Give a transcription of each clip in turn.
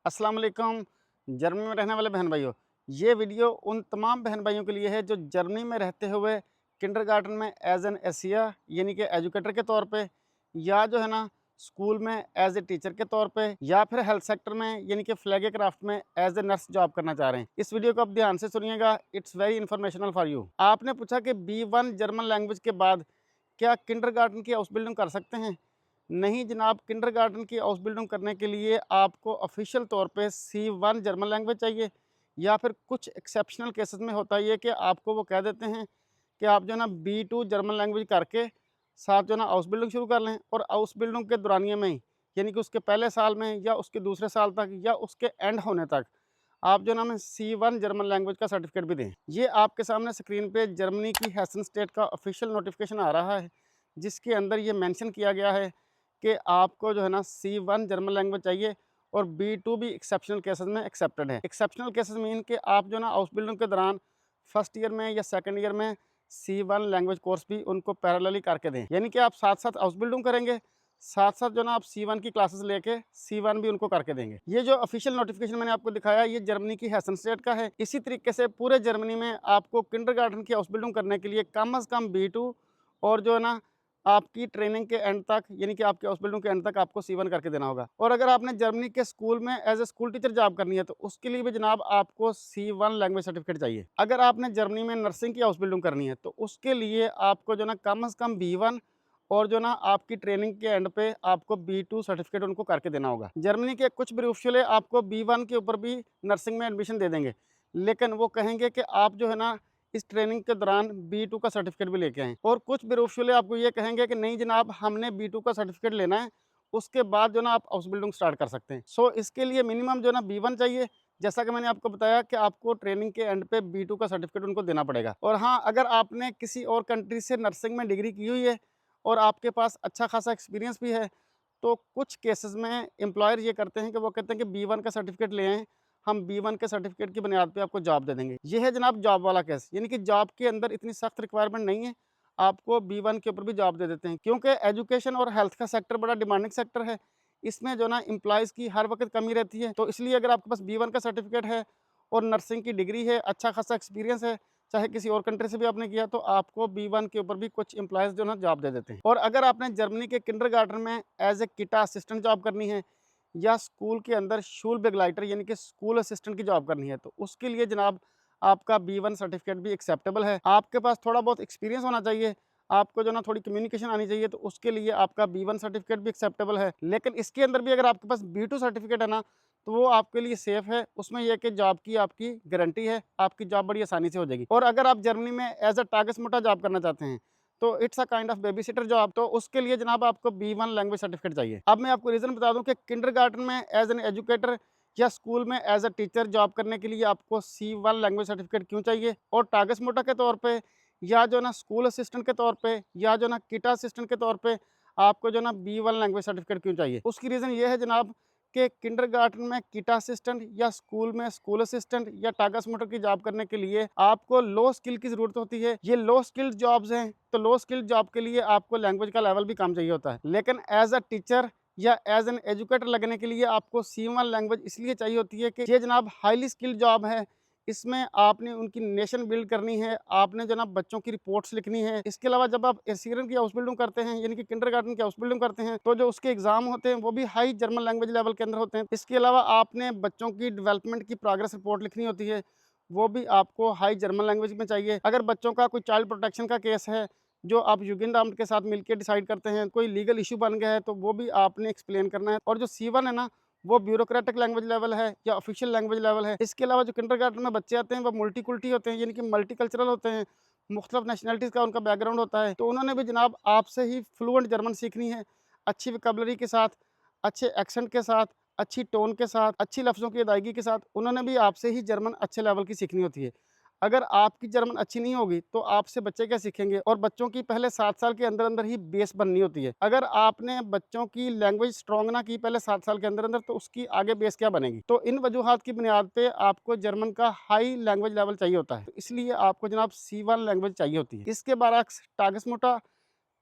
अस्सलाम वालेकुम। जर्मनी में रहने वाले बहन भाइयों, ये वीडियो उन तमाम बहन भाइयों के लिए है जो जर्मनी में रहते हुए किंडरगार्टन में एज एन एसिया यानी कि एजुकेटर के तौर पे, या जो है ना स्कूल में एज ए टीचर के तौर पे, या फिर हेल्थ सेक्टर में यानी कि फ्लैग क्राफ्ट में एज ए नर्स जॉब करना चाह रहे हैं। इस वीडियो को आप ध्यान से सुनिएगा, it's very informational for you. आपने पूछा कि B1 जर्मन लैंग्वेज के बाद क्या किंडरगार्टन की हाउस बिल्डिंग कर सकते हैं? नहीं जनाब, किंडरगार्टन की हाउस बिल्डिंग करने के लिए आपको ऑफिशियल तौर पे C1 जर्मन लैंग्वेज चाहिए, या फिर कुछ एक्सेप्शनल केसेस में होता है ये कि आपको वो कह देते हैं कि आप जो है ना B2 जर्मन लैंग्वेज करके साथ जो है ना हाउस बिल्डिंग शुरू कर लें, और हाउस बिल्डिंग के दौरानिए में ही यानी कि उसके पहले साल में या उसके दूसरे साल तक या उसके एंड होने तक आप जो है ना हमें C1 जर्मन लैंग्वेज का सर्टिफिकेट भी दें। ये आपके सामने स्क्रीन पे जर्मनी की हेसन स्टेट का ऑफिशियल नोटिफिकेशन आ रहा है, जिसके अंदर ये मेंशन किया गया है कि आपको जो है ना C1 जर्मन लैंग्वेज चाहिए, और B2 भी एक्सेप्शनल केसेस में एक्सेप्टेड है। एक्सेप्शनल केसेस मीन कि आप जो ना हाउस बिल्डिंग के दौरान फर्स्ट ईयर में या सेकंड ईयर में C1 लैंग्वेज कोर्स भी उनको पैरेलली करके दें, यानी कि आप साथ साथ हाउस बिल्डिंग करेंगे, साथ साथ जो ना आप C1 की क्लासेस लेके C1 भी उनको करके देंगे। ये जो ऑफिशियल नोटिफिकेशन मैंने आपको दिखाया, ये जर्मनी की हेसन स्टेट का है। इसी तरीके से पूरे जर्मनी में आपको किंडरगार्टन की हाउस बिल्डिंग करने के लिए कम से कम B2 और जो है ना आपकी ट्रेनिंग के एंड तक यानी कि आपके हाउस बिल्डिंग के एंड तक आपको C1 करके देना होगा। और अगर आपने जर्मनी के स्कूल में as a school teacher job करनी है तो उसके लिए भी जनाब आपको C1 लैंग्वेज सर्टिफिकेट चाहिए। अगर आपने जर्मनी में नर्सिंग की हाउस बिल्डिंग करनी है तो उसके लिए आपको जो ना कम से कम B1 और जो ना आपकी ट्रेनिंग के एंड पे आपको B2 सर्टिफिकेट उनको करके देना होगा। जर्मनी के कुछ बेनिफिशियल आपको B1 के ऊपर भी नर्सिंग में एडमिशन दे देंगे, लेकिन वो कहेंगे कि आप जो है ना इस ट्रेनिंग के दौरान B2 का सर्टिफिकेट भी लेके आएँ। और कुछ बेनिफिशियल आपको ये कहेंगे कि नहीं जनाब, हमने B2 का सर्टिफिकेट लेना है, उसके बाद जो ना आप हाउस बिल्डिंग स्टार्ट कर सकते हैं। सो इसके लिए मिनिमम जो ना B1 चाहिए, जैसा कि मैंने आपको बताया कि आपको ट्रेनिंग के एंड पे B2 का सर्टिफिकेट उनको देना पड़ेगा। और हाँ, अगर आपने किसी और कंट्री से नर्सिंग में डिग्री की हुई है और आपके पास अच्छा खासा एक्सपीरियंस भी है, तो कुछ केसेस में एम्प्लॉयर ये करते हैं कि वो कहते हैं कि B1 का सर्टिफिकेट ले आएँ, हम B1 के सर्टिफिकेट की बुनियाद पे आपको जॉब दे देंगे। ये है जनाब जॉब वाला केस, यानी कि जॉब के अंदर इतनी सख्त रिक्वायरमेंट नहीं है, आपको B1 के ऊपर भी जॉब दे देते हैं, क्योंकि एजुकेशन और हेल्थ का सेक्टर बड़ा डिमांडिंग सेक्टर है। इसमें जो ना एम्प्लॉयज़ की हर वक्त कमी रहती है, तो इसलिए अगर आपके पास B1 का सर्टिफिकेट है और नर्सिंग की डिग्री है, अच्छा खासा एक्सपीरियंस है, चाहे किसी और कंट्री से भी आपने किया, तो आपको B1 के ऊपर भी कुछ एम्प्लॉयज़ जो ना जॉब दे देते हैं। और अगर आपने जर्मनी के किंडरगार्टन में एज ए किटा असिस्टेंट जॉब करनी है, या स्कूल के अंदर शूल बेगलाइटर यानी कि स्कूल असिस्टेंट की जॉब करनी है, तो उसके लिए जनाब आपका B1 सर्टिफिकेट भी एक्सेप्टेबल है। आपके पास थोड़ा बहुत एक्सपीरियंस होना चाहिए, आपको जो ना थोड़ी कम्युनिकेशन आनी चाहिए, तो उसके लिए आपका B1 सर्टिफिकेट भी एक्सेप्टेबल है। लेकिन इसके अंदर भी अगर आपके पास B2 सर्टिफिकेट है ना, तो वो आपके लिए सेफ है। उसमें यह कि जॉब की आपकी गारंटी है, आपकी जॉब बड़ी आसानी से हो जाएगी। और अगर आप जर्मनी में एज अ टारगेट मोटा जॉब करना चाहते हैं, तो it's a kind of baby sitter job, तो उसके लिए जनाब आपको B1 लैंग्वेज सर्टिफिकेट चाहिए। अब मैं आपको रीज़न बता दूं कि किंडरगार्टन में एज एन एजुकेटर या स्कूल में एज अ टीचर जॉब करने के लिए आपको C1 लैंग्वेज सर्टिफिकेट क्यों चाहिए, और टारगेट मोटा के तौर पे, या जो ना स्कूल असिस्टेंट के तौर पे, या जो ना किटा असिस्टेंट के तौर पे आपको जो ना B1 लैंग्वेज सर्टिफिकेट क्यों चाहिए। उसकी रीज़न ये है जनाब कि किंडरगार्टन में किटा असिस्टेंट या स्कूल में स्कूल असिस्टेंट या टागस मोटर की जॉब करने के लिए आपको लो स्किल की ज़रूरत होती है। ये लो स्किल्ड जॉब्स हैं, तो लो स्किल्ड जॉब के लिए आपको लैंग्वेज का लेवल भी कम चाहिए होता है। लेकिन एज अ टीचर या एज एन एजुकेटर लगने के लिए आपको C1 लैंग्वेज इसलिए चाहिए होती है कि ये जनाब हाईली स्किल्ड जॉब है। इसमें आपने उनकी नेशन बिल्ड करनी है, आपने जनाब बच्चों की रिपोर्ट्स लिखनी है। इसके अलावा जब आप एसीरियन की हाउस बिल्डिंग करते हैं यानी कि किंडरगार्टन की हाउस बिल्डिंग करते हैं, तो जो उसके एग्जाम होते हैं वो भी हाई जर्मन लैंग्वेज लेवल के अंदर होते हैं। इसके अलावा आपने बच्चों की डेवलपमेंट की प्रोग्रेस रिपोर्ट लिखनी होती है, वो भी आपको हाई जर्मन लैंग्वेज में चाहिए। अगर बच्चों का कोई चाइल्ड प्रोटेक्शन का केस है जो आप जुगेंडाम्ट के साथ मिलकर डिसाइड करते हैं, कोई लीगल इशू बन गया है, तो वो भी आपने एक्सप्लेन करना है। और जो C1 है ना, वो ब्यूरोक्रेटिक लैंग्वेज लेवल है या ऑफिशियल लैंग्वेज लेवल है। इसके अलावा जो किंडरगार्टन में बच्चे आते हैं वो मल्टीकुल्टी होते हैं, यानी कि मल्टीकल्चरल होते हैं, मुख्तलिफ नेशनलिटीज़ का उनका बैकग्राउंड होता है। तो उन्होंने भी जनाब आपसे ही फ्लुएंट जर्मन सीखनी है, अच्छी वोकैबुलरी के साथ, अच्छे एक्सेंट के साथ, अच्छी टोन के साथ, अच्छी लफ्ज़ों की अदायगी के साथ उन्होंने भी आपसे ही जर्मन अच्छे लेवल की सीखनी होती है। अगर आपकी जर्मन अच्छी नहीं होगी तो आपसे बच्चे क्या सीखेंगे, और बच्चों की पहले 7 साल के अंदर अंदर ही बेस बननी होती है। अगर आपने बच्चों की लैंग्वेज स्ट्रॉन्ग ना की पहले 7 साल के अंदर अंदर, तो उसकी आगे बेस क्या बनेगी। तो इन वजूहात की बुनियाद पे आपको जर्मन का हाई लैंग्वेज लेवल चाहिए होता है, तो इसलिए आपको जनाब C1 लैंग्वेज चाहिए होती है। इसके बरअक्स टागस मोटा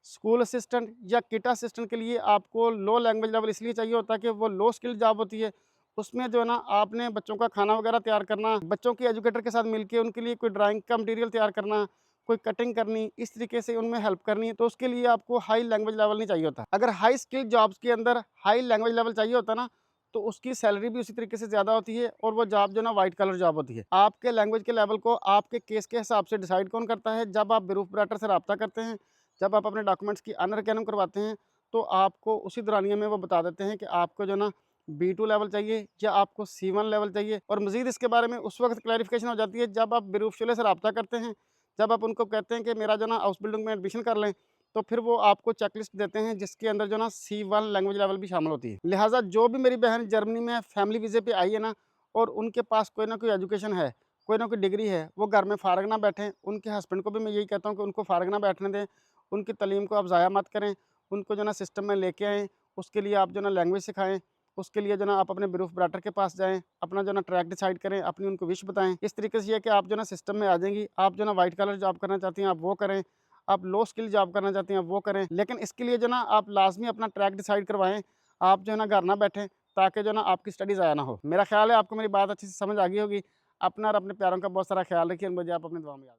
स्कूल असिस्टेंट या किटा असिस्टेंट के लिए आपको लो लैंग्वेज लेवल इसलिए चाहिए होता है कि वो लो स्किल जॉब होती है, उसमें जो है ना आपने बच्चों का खाना वगैरह तैयार करना, बच्चों की एजुकेटर के साथ मिलके उनके लिए कोई ड्राइंग का मटेरियल तैयार करना, कोई कटिंग करनी, इस तरीके से उनमें हेल्प करनी, तो उसके लिए आपको हाई लैंग्वेज लेवल नहीं चाहिए होता। अगर हाई स्किल जॉब्स के अंदर हाई लैंग्वेज लेवल चाहिए होता ना, तो उसकी सैलरी भी उसी तरीके से ज़्यादा होती है और वो जॉब जो ना वाइट कलर जॉब होती है। आपके लैंग्वेज के लेवल को आपके केस के हिसाब से डिसाइड कौन करता है? जब आप बिरूफ ऑपरेटर से रब्ता करते हैं, जब आप अपने डॉक्यूमेंट्स की अनरिकैनम करवाते हैं, तो आपको उसी दौरानिए में वो बता देते हैं कि आपको जो ना B2 लेवल चाहिए या आपको C1 लेवल चाहिए। और मज़ीद इसके बारे में उस वक़्त क्लैरिफ़िकेशन हो जाती है जब आप बिरूफ शुले से रब्ता करते हैं, जब आप उनको कहते हैं कि मेरा जो ना हाउस बिल्डिंग में एडमिशन कर लें, तो फिर वो आपको चेकलिस्ट देते हैं जिसके अंदर जो ना C1 लैंग्वेज लेवल भी शामिल होती है। लिहाज़ा जो भी मेरी बहन जर्मनी में फैमिली वीज़े पे आई है ना और उनके पास कोई ना कोई एजुकेशन है, कोई ना कोई डिग्री है, वो घर में फ़ारग ना बैठें। उनके हस्बैंड को भी मैं यही कहता हूँ कि उनको फ़ारग ना बैठने दें, उनकी तालीम को आप ज़ाया मत करें, उनको जो ना सिस्टम में लेके आएँ, उसके लिए आप जो ना लैंग्वेज सिखाएँ, उसके लिए जो ना आप अपने बिरूफ ऑपरेटर के पास जाएँ, अपना जो ना ट्रैक डिसाइड करें, अपनी उनको विश बताएँ। इस तरीके से ये है कि आप जो ना सिस्टम में आ जाएँगी, आप जो ना व्हाइट कलर जॉब करना चाहती हैं, आप वो करें, आप लो स्किल जॉब करना चाहती हैं, आप वो करें। लेकिन इसके लिए जो ना आप लाज़मी अपना ट्रैक डिसाइड करवाएँ, आप जो है ना घर ना बैठें, ताकि जो ना आपकी स्टडी ज़ाया ना हो। मेरा ख़्याल है आपको मेरी बात अच्छे से समझ आ गई होगी। अपना और अपने प्यारों का बहुत सारा ख़्याल रखिए और मुझे आप अपनी दुआ में याद